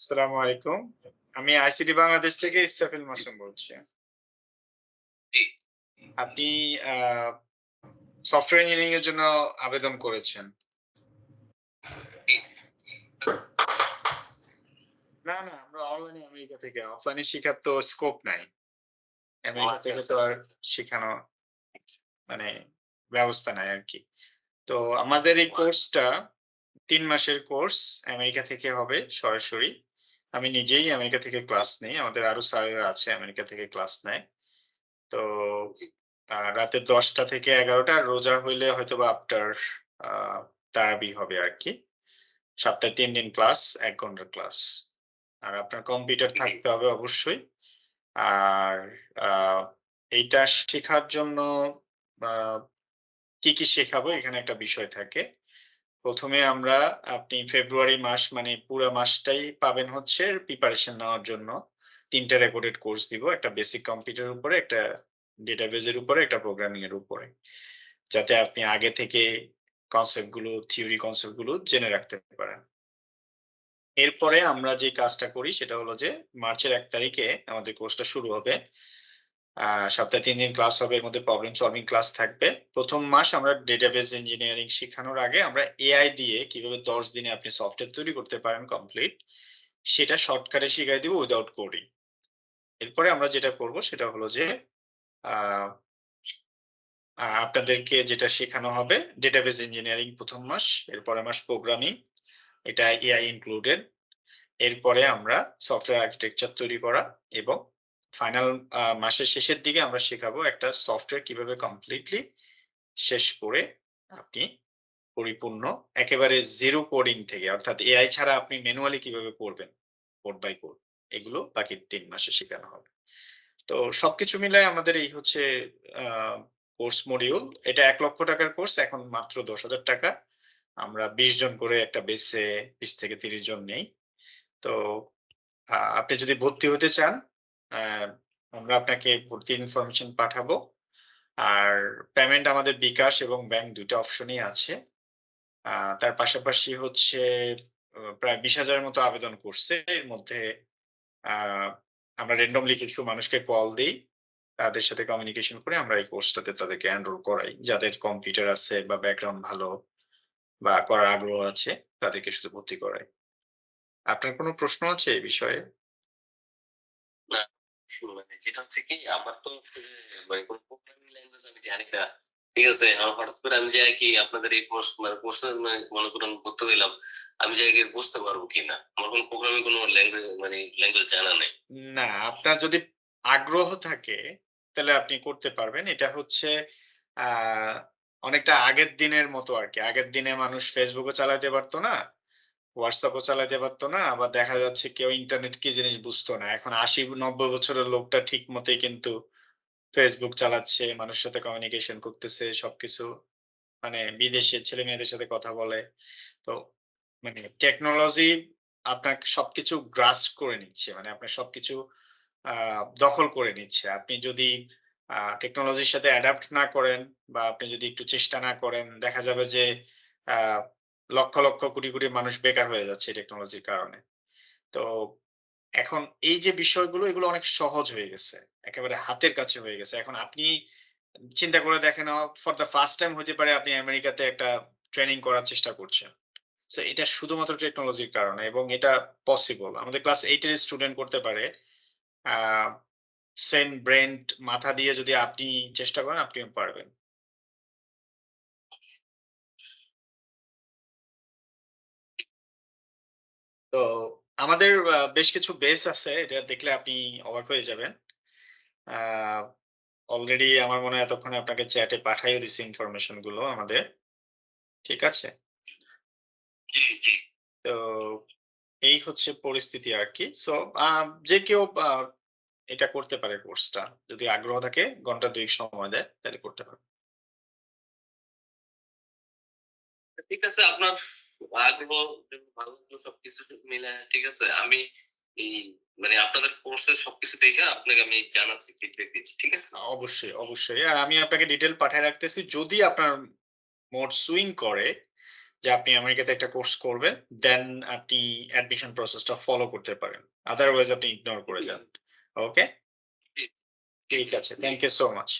আসসালামু আলাইকুম। আমি আইসিটি বাংলাদেশ থেকে ইসরাফিল মাসুম বলছি। জি, আপনি আ সফটওয়্যার ইঞ্জিনিয়ারিং এর জন্য আবেদন করেছেন। জি। না, আমরা অনলাইনে আমেরিকা থেকে। অফলাইনে শিখার তো স্কোপ নাই। ও আমেরিকা আচ্ছা, থেকে তো আচ্ছা। আর শিখানো মানে ব্যবস্থা নাই আরকি। তো আমাদের এই কোর্সটা ৩ মাসের কোর্স আমেরিকা থেকে হবে সরাসরি। আমি নিজেই আমেরিকা থেকে ক্লাস নেই। আমাদের আরো স্যারেরা আছে আমেরিকা থেকে ক্লাস নেয়। তো জি, রাতে ১০টা থেকে ১১টা আর রোজা হইলে হয়তোবা আফটার আ তারাবি হবে আরকি। সপ্তাহে ৩ দিন ক্লাস, ১ ঘন্টার ক্লাস। আর আপনার কম্পিউটার জি, থাকতে হবে অবশ্যই। আর আ এইটা শেখার জন্য আ কি শেখাবো এখানে একটা বিষয় থাকে। ১ম এ আপনি ফেব্রুয়ারি মাস মানে পুরা মাসটাই পাবেন হচ্ছে প্রিপারেশন নেওয়ার জন্য। ৩ টা রেকর্ডেড কোর্স দিব। একটা বেসিক কম্পিউটারের উপরে, একটা ডেটাবেজ এর উপরে, একটা প্রোগ্রামিং এর উপরে। যাতে আপনি আগে থেকে থিওরি কনসেপ্ট গুলো জেনে রাখতে পারেন। এরপরে আমরা যে কাজটা করি সেটা হলো যে মার্চের ১ তারিখে আমাদের কোর্সটা শুরু হবে। আ সপ্তাহে ৩ দিন ক্লাস হবে। এর মধ্যে প্রবলেম সলভিং ক্লাস থাকবে। ১ম মাস আমরা ডেটাবেস ইঞ্জিনিয়ারিং শিখানোর আগে আমরা এআই দিয়ে কিভাবে ১০ দিনে আপনি সফটওয়্যার তৈরি করতে পারেন কমপ্লিট, সেটা শর্টকাটে শিখাই দিব উইথআউট কোডিং। এরপরে আমরা যেটা করব সেটা হলো যে আ আপনাদেরকে যেটা শেখানো হবে ডেটাবেস ইঞ্জিনিয়ারিং ১ম মাস, এর পরের মাস প্রোগ্রামিং, এটা এআই ইনক্লুডেড। এরপরে আমরা সফটওয়্যার আর্কিটেকচার তৈরি করা এবং ফাইনাল মাসের শেষের দিকে আমরা শেখাবো একটা সফটওয়্যার কিভাবে কমপ্লিটলি শেষ করে আপনি পরিপূর্ণ একেবারে জিরো কোডিং থেকে অর্থাৎ এআই ছাড়া আপনি ম্যানুয়ালি কিভাবে করবেন কোড বাই কোড এগুলো বাকি ৩ মাসে শেখানো হবে। তো সবকিছু মিলায় আমাদের এই হচ্ছে আ কোর্স মডিউল। এটা ৳১,০০,০০০ র কোর্স এখন মাত্র ৳১০,০০০। আমরা ২০ জন করে একটা বেচে ২০ থেকে ৩০ জন নেই। তো আপনি যদি ভর্তি হতে চান, আ আমরা আপনাকে ভর্তির ইনফরমেশন পাঠাবো। আর পেমেন্ট আমাদের বিকাশ এবং ব্যাংক ২ টা অপশনই আছে। আ তার পাশাপাশি হচ্ছে প্রায় ২০,০০০ এর মতো আবেদন করছে। এর মধ্যে আ আমরা randomly কিছু মানুষকে কল দেই। তাদের সাথে কমিউনিকেশন করে আমরা এই কোর্সটাতে তাদেরকে এনরোল করাই। যাদের কম্পিউটার আছে বা ব্যাকগ্রাউন্ড ভালো বা করার আগ্রহ আছে তাদেরকে শুধু ভর্তি করাই। আপনার কোনো প্রশ্ন আছে এই বিষয়ে? না মানে যেটা হচ্ছে কি আমার তো আসলে মানে কোন প্রোগ্রামিং ল্যাঙ্গুয়েজ আমি জানি না। ঠিক আছে? হঠাৎ করে আমি যাই কি আপনাদের এই কোর্সে মনে করুন ভর্তি হইলাম। আমি যাই গিয়ে বুঝতে পারবো কিনা? আমার কোন প্রোগ্রামিং কোন ল্যাঙ্গুয়েজ জানা নাই। না, আপনার যদি আগ্রহ থাকে তাহলে আপনি করতে পারবেন। এটা হচ্ছে আ অনেকটা আগের দিনের মতো আরকি। আগের দিনে মানুষ Facebook ও চালাতে পারত না, WhatsApp ও চালাতে পারত না। আবার দেখা যাচ্ছে কেউ ইন্টারনেট কি জিনিস বুঝতো না। এখন ৮০-৯০ বছরের লোকটা ঠিক মতোই কিন্তু Facebook চালাচ্ছে, মানুষের সাথে কমিউনিকেশন করতেছে, সবকিছু মানে বিদেশের ছেলেমেয়েদের সাথে কথা বলে। তো মানে টেকনোলজি আপনাকে সবকিছু গ্রাস্প করে নিচ্ছে। মানে আপনার সবকিছু আ দখল করে নিচ্ছে। আপনি যদি টেকনোলজির সাথে অ্যাডাপ্ট না করেন বা আপনি যদি একটু চেষ্টা না করেন, দেখা যাবে যে আ লক্ষ কোটি মানুষ বেকার হয়ে যাচ্ছে এই টেকনোলজির কারণে। তো এখন এই যে বিষয়গুলো এগুলো অনেক সহজ হয়ে গেছে। একেবারে হাতের কাছে হয়ে গেছে। এখন আপনি চিন্তা করে দেখেন ফর দ্যা ফার্স্ট টাইম হতে পারে আপনি আমেরিকাতে একটা ট্রেনিং করার চেষ্টা করছেন। সো এটা শুধুমাত্র টেকনোলজির কারণে এবং এটা পসিবল। আমাদের ক্লাস 8 এর স্টুডেন্ট করতে পারে। আ সেম ব্রেইন মাথা দিয়ে যদি আপনি চেষ্টা করেন আপনিও পারবেন। তো আমাদের বেশ কিছু বেস আছে। এটা দেখলে আপনি অবাক হয়ে যাবেন। আ অলরেডি আমার মনে হয় এতক্ষণে আপনাকে চ্যাটে পাঠাইও দিছি ইনফরমেশন গুলো আমাদের। ঠিক আছে? জি, জি। তো এই হচ্ছে পরিস্থিতি আরকি। সো আ যে কেউ এটা করতে পারে কোর্সটা। যদি আগ্রহ থাকে ঘন্টা ২ সময় দেয় তাহলে করতে পারে। ঠিক আছে আপনার আগ্রহ ভালো লাগলো সবকিছু মিলায় ঠিক আছে। আমি এই মানে আপনাদের কোর্সের সবকিছু দেখে আপনাকে আমি জানাচ্ছি, ফিডব্যাক দিচ্ছি। ঠিক আছে? অবশ্যই। আর আমি আপনাকে ডিটেইল পাঠায় রাখতেছি। যদি আপনার মোড সুইং করে যে আপনি আমেরিকাতে একটা কোর্স করবেন, দেন আপনি অ্যাডমিশন প্রসেসটা ফলো করতে পারেন। আদারওয়াইজ আপনি ইগনোর করে যান। ওকে? জি। ঠিক আছে। Thank you so much.